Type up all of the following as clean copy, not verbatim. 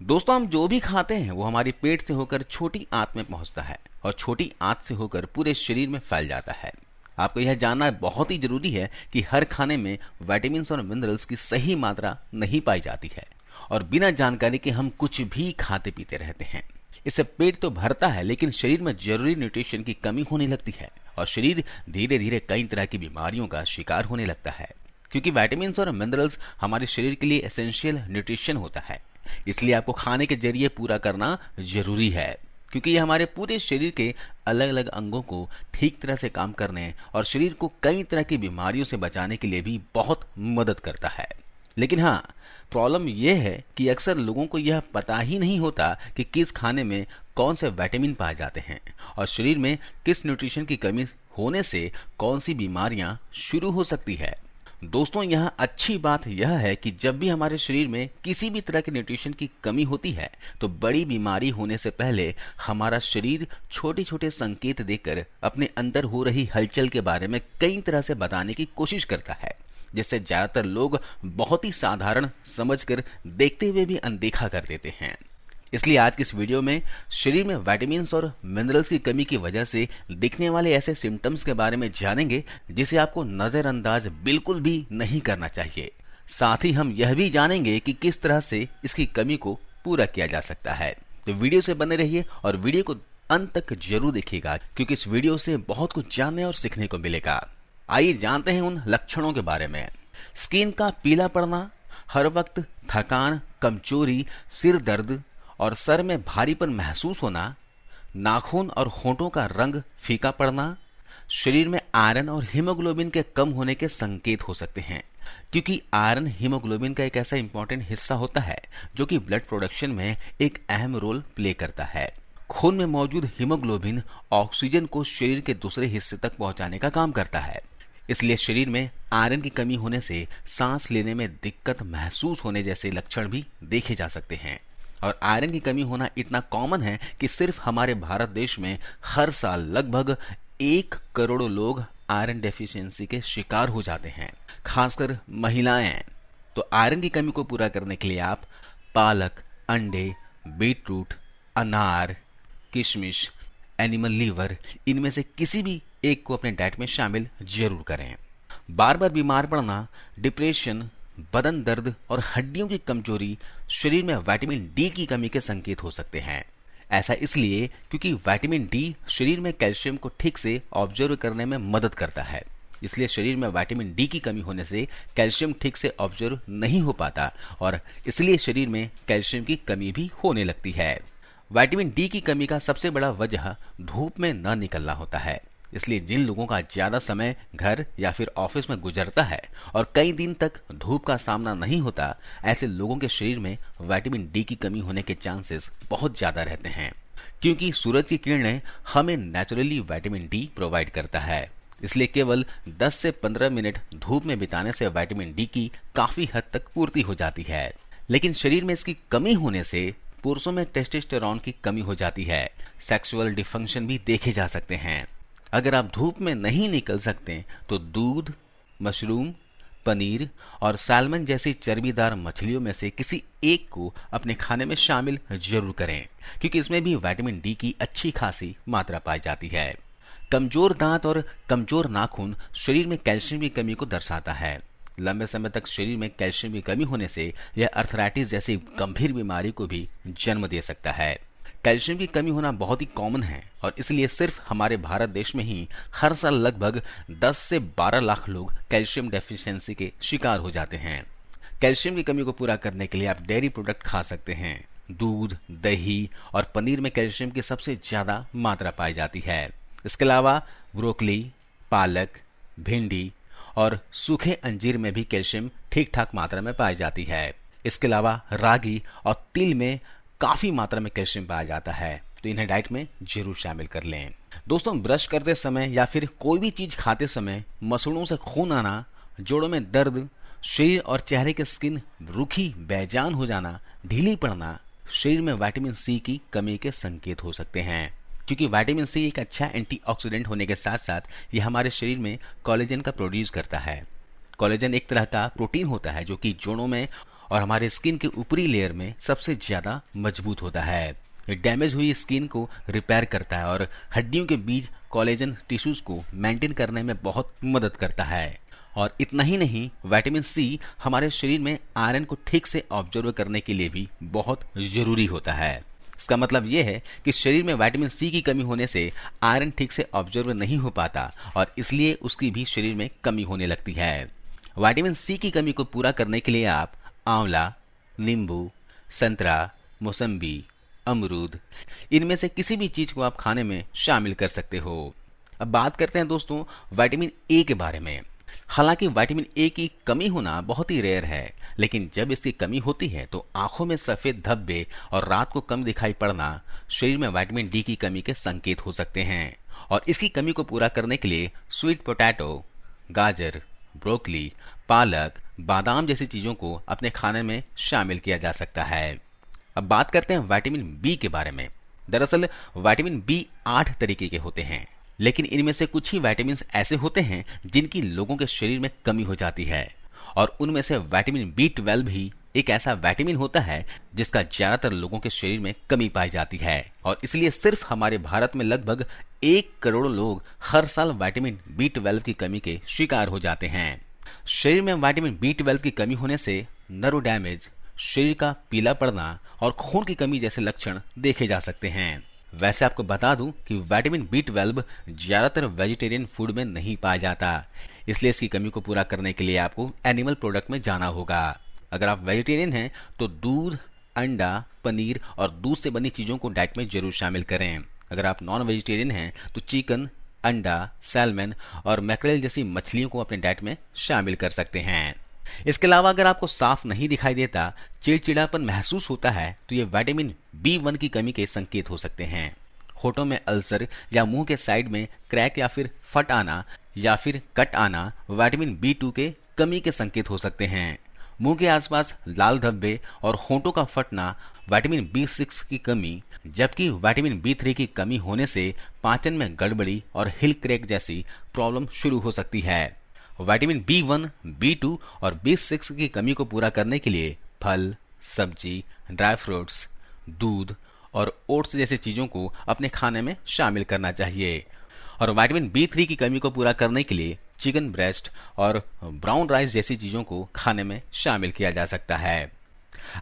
दोस्तों, हम जो भी खाते हैं वो हमारे पेट से होकर छोटी आंत में पहुंचता है और छोटी आंत से होकर पूरे शरीर में फैल जाता है। आपको यह जानना बहुत ही जरूरी है कि हर खाने में विटामिन और मिनरल्स की सही मात्रा नहीं पाई जाती है और बिना जानकारी के हम कुछ भी खाते पीते रहते हैं। इससे पेट तो भरता है लेकिन शरीर में जरूरी न्यूट्रिशन की कमी होने लगती है और शरीर धीरे धीरे कई तरह की बीमारियों का शिकार होने लगता है, क्योंकि विटामिन और मिनरल्स हमारे शरीर के लिए एसेंशियल न्यूट्रिशन होता है। इसलिए आपको खाने के जरिए पूरा करना जरूरी है, क्योंकि ये हमारे पूरे शरीर के अलग अलग अंगों को ठीक तरह से काम करने और शरीर को कई तरह की बीमारियों से बचाने के लिए भी बहुत मदद करता है। लेकिन हाँ, प्रॉब्लम यह है कि अक्सर लोगों को यह पता ही नहीं होता कि किस खाने में कौन से विटामिन पाए जाते हैं और शरीर में किस न्यूट्रिशन की कमी होने से कौन सी बीमारियां शुरू हो सकती है। दोस्तों, यहाँ अच्छी बात यह है कि जब भी हमारे शरीर में किसी भी तरह के न्यूट्रिशन की कमी होती है तो बड़ी बीमारी होने से पहले हमारा शरीर छोटे छोटे संकेत देकर अपने अंदर हो रही हलचल के बारे में कई तरह से बताने की कोशिश करता है, जिससे ज्यादातर लोग बहुत ही साधारण समझकर देखते हुए भी अनदेखा कर देते हैं। इसलिए आज की इस वीडियो में शरीर में विटामिन और मिनरल्स की कमी की वजह से दिखने वाले ऐसे सिम्टम्स के बारे में जानेंगे जिसे आपको नजरअंदाज बिल्कुल भी नहीं करना चाहिए। साथ ही हम यह भी जानेंगे कि किस तरह से इसकी कमी को पूरा किया जा सकता है। तो वीडियो से बने रहिए और वीडियो को अंत तक जरूर देखिएगा, क्योंकि इस वीडियो से बहुत कुछ जानने और सीखने को मिलेगा। आइए जानते हैं उन लक्षणों के बारे में। स्किन का पीला पड़ना, हर वक्त थकान, कमजोरी, सिर दर्द और सर में भारीपन महसूस होना, नाखून और होंठों का रंग फीका पड़ना, शरीर में आयरन और हीमोग्लोबिन के कम होने के संकेत हो सकते हैं, क्योंकि आयरन हीमोग्लोबिन का एक ऐसा इंपॉर्टेंट हिस्सा होता है जो कि ब्लड प्रोडक्शन में एक अहम रोल प्ले करता है। खून में मौजूद हीमोग्लोबिन ऑक्सीजन को शरीर के दूसरे हिस्से तक पहुंचाने का काम करता है। इसलिए शरीर में आयरन की कमी होने से सांस लेने में दिक्कत महसूस होने जैसे लक्षण भी देखे जा सकते हैं। और आयरन की कमी होना इतना कॉमन है कि सिर्फ हमारे भारत देश में हर साल लगभग 1 करोड़ लोग आयरन डेफिशिएंसी के शिकार हो जाते हैं, खासकर महिलाएं। तो आयरन की कमी को पूरा करने के लिए आप पालक, अंडे, बीटरूट, अनार, किशमिश, एनिमल लीवर, इनमें से किसी भी एक को अपने डाइट में शामिल जरूर करें। बार बार बीमार पड़ना, डिप्रेशन, बदन दर्द और हड्डियों की कमजोरी शरीर में विटामिन डी की कमी के संकेत हो सकते हैं। ऐसा इसलिए क्योंकि विटामिन डी शरीर में कैल्शियम को ठीक से ऑब्जर्व करने में मदद करता है। इसलिए शरीर में विटामिन डी की कमी होने से कैल्शियम ठीक से ऑब्जर्व नहीं हो पाता और इसलिए शरीर में कैल्शियम की कमी भी होने लगती है। विटामिन डी की कमी का सबसे बड़ा वजह धूप में न निकलना होता है। इसलिए जिन लोगों का ज्यादा समय घर या फिर ऑफिस में गुजरता है और कई दिन तक धूप का सामना नहीं होता, ऐसे लोगों के शरीर में विटामिन डी की कमी होने के चांसेस बहुत ज्यादा रहते हैं, क्योंकि सूरज की किरणें हमें नेचुरली विटामिन डी प्रोवाइड करता है। इसलिए केवल 10 से 15 मिनट धूप में बिताने से विटामिन डी की काफी हद तक पूर्ति हो जाती है। लेकिन शरीर में इसकी कमी होने से पुरुषों में टेस्टोस्टेरोन की कमी हो जाती है, सेक्सुअल डिफंक्शन भी देखे जा सकते हैं। अगर आप धूप में नहीं निकल सकते तो दूध, मशरूम, पनीर और सैल्मन जैसी चर्बीदार मछलियों में से किसी एक को अपने खाने में शामिल जरूर करें, क्योंकि इसमें भी विटामिन डी की अच्छी खासी मात्रा पाई जाती है। कमजोर दांत और कमजोर नाखून शरीर में कैल्शियम की कमी को दर्शाता है। लंबे समय तक शरीर में कैल्शियम की कमी होने से यह अर्थराइटिस जैसी गंभीर बीमारी को भी जन्म दे सकता है। कैल्शियम की कमी होना बहुत ही कॉमन है और इसलिए सिर्फ हमारे भारत देश में ही हर साल लगभग 10 से 12 लाख लोग कैल्शियम डेफिशिएंसी के शिकार हो जाते हैं। कैल्शियम की कमी को पूरा करने के लिए आप डेयरी प्रोडक्ट खा सकते हैं। दूध, दही और पनीर में कैल्शियम की सबसे ज्यादा मात्रा पाई जाती है। इसके अलावा ब्रोकली, पालक, भिंडी और सूखे अंजीर में भी कैल्शियम ठीक ठाक मात्रा में पाई जाती है। इसके अलावा रागी और तिल में काफी मात्रा में कैल्शियम पाया जाता है, तो इन्हें डाइट में जरूर शामिल कर लें। दोस्तों, ब्रश करते समय या फिर कोई भी चीज खाते समय मसूड़ों से खून आना, जोड़ों में दर्द, शरीर और चेहरे की स्किन रूखी बेजान हो जाना, ढीली पड़ना शरीर में विटामिन सी की कमी के संकेत हो सकते हैं, क्योंकि विटामिन सी एक अच्छा एंटीऑक्सीडेंट होने के साथ साथ ये हमारे शरीर में कोलेजन का प्रोड्यूस करता है। कोलेजन एक तरह का प्रोटीन होता है जो कि जोड़ों में और हमारे स्किन के ऊपरी लेयर में सबसे ज्यादा मजबूत होता है। ये डैमेज हुई स्किन को रिपेयर करता है और हड्डियों के बीच कोलेजन टिश्यूज को मेंटेन करने में बहुत मदद करता है। और इतना ही नहीं, विटामिन सी हमारे शरीर में आयरन को ठीक से ऑब्जर्व करने के लिए भी बहुत जरूरी होता है। इसका मतलब यह है कि शरीर में विटामिन सी की कमी होने से आयरन ठीक से ऑब्जर्व नहीं हो पाता और इसलिए उसकी भी शरीर में कमी होने लगती है। विटामिन सी की कमी को पूरा करने के लिए आप आंवला, नींबू, संतरा, मौसम्बी, अमरूद, इनमें से किसी भी चीज को आप खाने में शामिल कर सकते हो। अब बात करते हैं दोस्तों विटामिन ए के बारे में। हालांकि विटामिन ए की कमी होना बहुत ही रेयर है, लेकिन जब इसकी कमी होती है तो आंखों में सफेद धब्बे और रात को कम दिखाई पड़ना शरीर में विटामिन डी की कमी के संकेत हो सकते हैं। और इसकी कमी को पूरा करने के लिए स्वीट पोटैटो, गाजर, ब्रोकली, पालक, बादाम जैसी चीजों को अपने खाने में शामिल किया जा सकता है। अब बात करते हैं विटामिन बी के बारे में। दरअसल विटामिन बी 8 तरीके के होते हैं, लेकिन इनमें से कुछ ही विटामिन ऐसे होते हैं जिनकी लोगों के शरीर में कमी हो जाती है। और उनमें से विटामिन B12 भी एक ऐसा विटामिन होता है जिसका ज्यादातर लोगों के शरीर में कमी पाई जाती है। और इसलिए सिर्फ हमारे भारत में लगभग 1 करोड़ लोग हर साल विटामिन B12 की कमी के शिकार हो जाते हैं। शरीर में विटामिन B12 की कमी होने से नर्व डैमेज, शरीर का पीला पड़ना और खून की कमी जैसे लक्षण देखे जा सकते हैं। वैसे आपको बता दूं कि विटामिन B12 ज्यादातर वेजिटेरियन फूड में नहीं पाया जाता, इसलिए इसकी कमी को पूरा करने के लिए आपको एनिमल प्रोडक्ट में जाना होगा। अगर आप वेजिटेरियन हैं तो दूध, अंडा, पनीर और दूध से बनी चीजों को डाइट में जरूर शामिल करें। अगर आप नॉन वेजिटेरियन हैं तो चिकन, अंडा, सैल्मन और मैक्रेल जैसी मछलियों को अपने डाइट में शामिल कर सकते हैं। इसके अलावा अगर आपको साफ नहीं दिखाई देता, चिड़चिड़ापन महसूस होता है, तो ये विटामिन B1 की कमी के संकेत हो सकते हैं। होठों में अल्सर या मुंह के साइड में क्रैक या फिर फट आना या फिर कट आना विटामिन B2 के कमी के संकेत हो सकते हैं। मुंह के आसपास लाल धब्बे और होठों का फटना विटामिन B6 की कमी, जबकि विटामिन B3 की कमी होने से पाचन में गड़बड़ी और हिल क्रैक जैसी प्रॉब्लम शुरू हो सकती है। विटामिन B1, B2 और B6 की कमी को पूरा करने के लिए फल, सब्जी, ड्राई फ्रूट्स, दूध और ओट्स जैसी चीजों को अपने खाने में शामिल करना चाहिए। और विटामिन B3 की कमी को पूरा करने के लिए चिकन ब्रेस्ट और ब्राउन राइस जैसी चीजों को खाने में शामिल किया जा सकता है।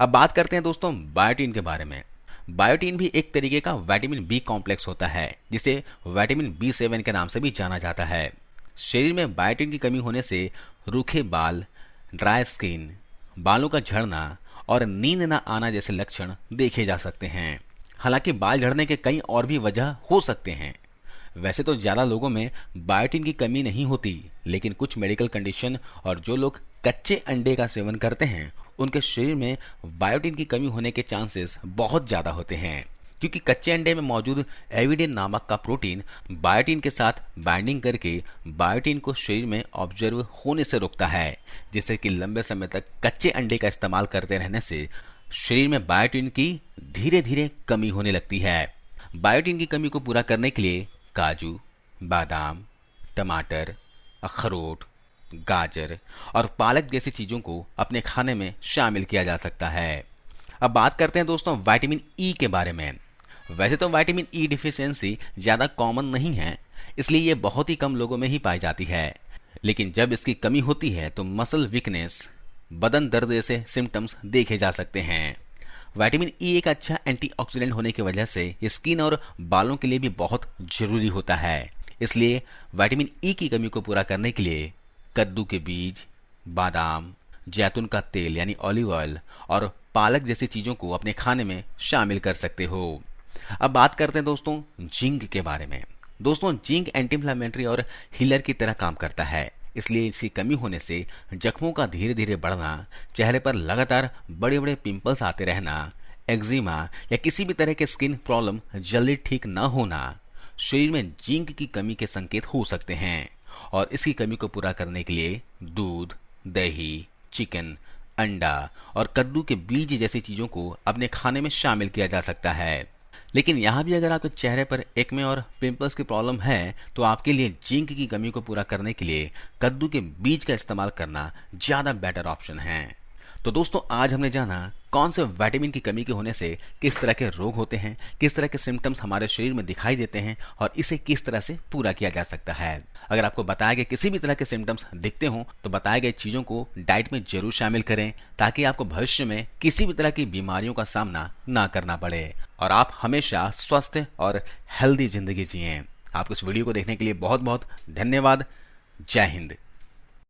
अब बात करते हैं दोस्तों बायोटीन के बारे में। बायोटीन भी एक तरीके का विटामिन B कॉम्प्लेक्स होता है, जिसे विटामिन B7 के नाम से भी जाना जाता है। शरीर में बायोटीन की कमी होने से रूखे बाल, ड्राई स्किन, बालों का झड़ना और नींद न आना जैसे लक्षण देखे जा सकते हैं। हालांकि बाल झड़ने के कई और भी वजह हो सकते हैं। वैसे तो ज्यादा लोगों में बायोटीन की कमी नहीं होती, लेकिन कुछ मेडिकल कंडीशन और जो लोग कच्चे अंडे का सेवन करते हैं उनके शरीर में बायोटीन की कमी होने के चांसेस बहुत ज्यादा होते हैं, क्योंकि कच्चे अंडे में मौजूद एविडिन नामक का प्रोटीन बायोटीन के साथ बाइंडिंग करके बायोटीन को शरीर में ऑब्जर्व होने से रोकता है, जिससे कि लंबे समय तक कच्चे अंडे का इस्तेमाल करते रहने से शरीर में बायोटीन की धीरे धीरे कमी होने लगती है। बायोटीन की कमी को पूरा करने के लिए काजू, बादाम, टमाटर, अखरोट, गाजर और पालक जैसी चीजों को अपने खाने में शामिल किया जा सकता है। अब बात करते हैं दोस्तों विटामिन ई के बारे में। वैसे तो विटामिन ई डिफिशियंसी ज्यादा कॉमन नहीं है, इसलिए ये बहुत ही कम लोगों में ही पाई जाती है। लेकिन जब इसकी कमी होती है तो मसल वीकनेस, बदन दर्द जैसे सिम्टम्स देखे जा सकते हैं। विटामिन ई एक अच्छा एंटीऑक्सीडेंट होने की वजह से स्किन और बालों के लिए भी बहुत जरूरी होता है। इसलिए विटामिन ई की कमी को पूरा करने के लिए कद्दू के बीज, बादाम, जैतून का तेल यानी ऑलिव ऑयल और पालक जैसी चीजों को अपने खाने में शामिल कर सकते हो। अब बात करते हैं दोस्तों जिंक के बारे में। दोस्तों जिंक एंटी इंफ्लेमेटरी और हीलर की तरह काम करता है, इसलिए इसकी कमी होने से जख्मों का धीरे धीरे बढ़ना, चेहरे पर लगातार बड़े बड़े पिंपल्स आते रहना, एक्जिमा या किसी भी तरह के स्किन प्रॉब्लम जल्दी ठीक न होना शरीर में जिंक की कमी के संकेत हो सकते हैं। और इसकी कमी को पूरा करने के लिए दूध, दही, चिकन, अंडा और कद्दू के बीज जैसी चीजों को अपने खाने में शामिल किया जा सकता है। लेकिन यहाँ भी अगर आपके चेहरे पर एक्ने और पिंपल्स की प्रॉब्लम है तो आपके लिए जिंक की कमी को पूरा करने के लिए कद्दू के बीज का इस्तेमाल करना ज्यादा बेटर ऑप्शन है। तो दोस्तों आज हमने जाना कौन से विटामिन की कमी के होने से किस तरह के रोग होते हैं, किस तरह के सिम्टम्स हमारे शरीर में दिखाई देते हैं और इसे किस तरह से पूरा किया जा सकता है। अगर आपको बताए गए किसी भी तरह के सिम्टम्स दिखते हों तो बताए गए चीजों को डाइट में जरूर शामिल करें ताकि आपको भविष्य में किसी भी तरह की बीमारियों का सामना ना करना पड़े और आप हमेशा स्वस्थ और हेल्दी जिंदगी जिएं। आपको इस वीडियो को देखने के लिए बहुत बहुत धन्यवाद। जय हिंद।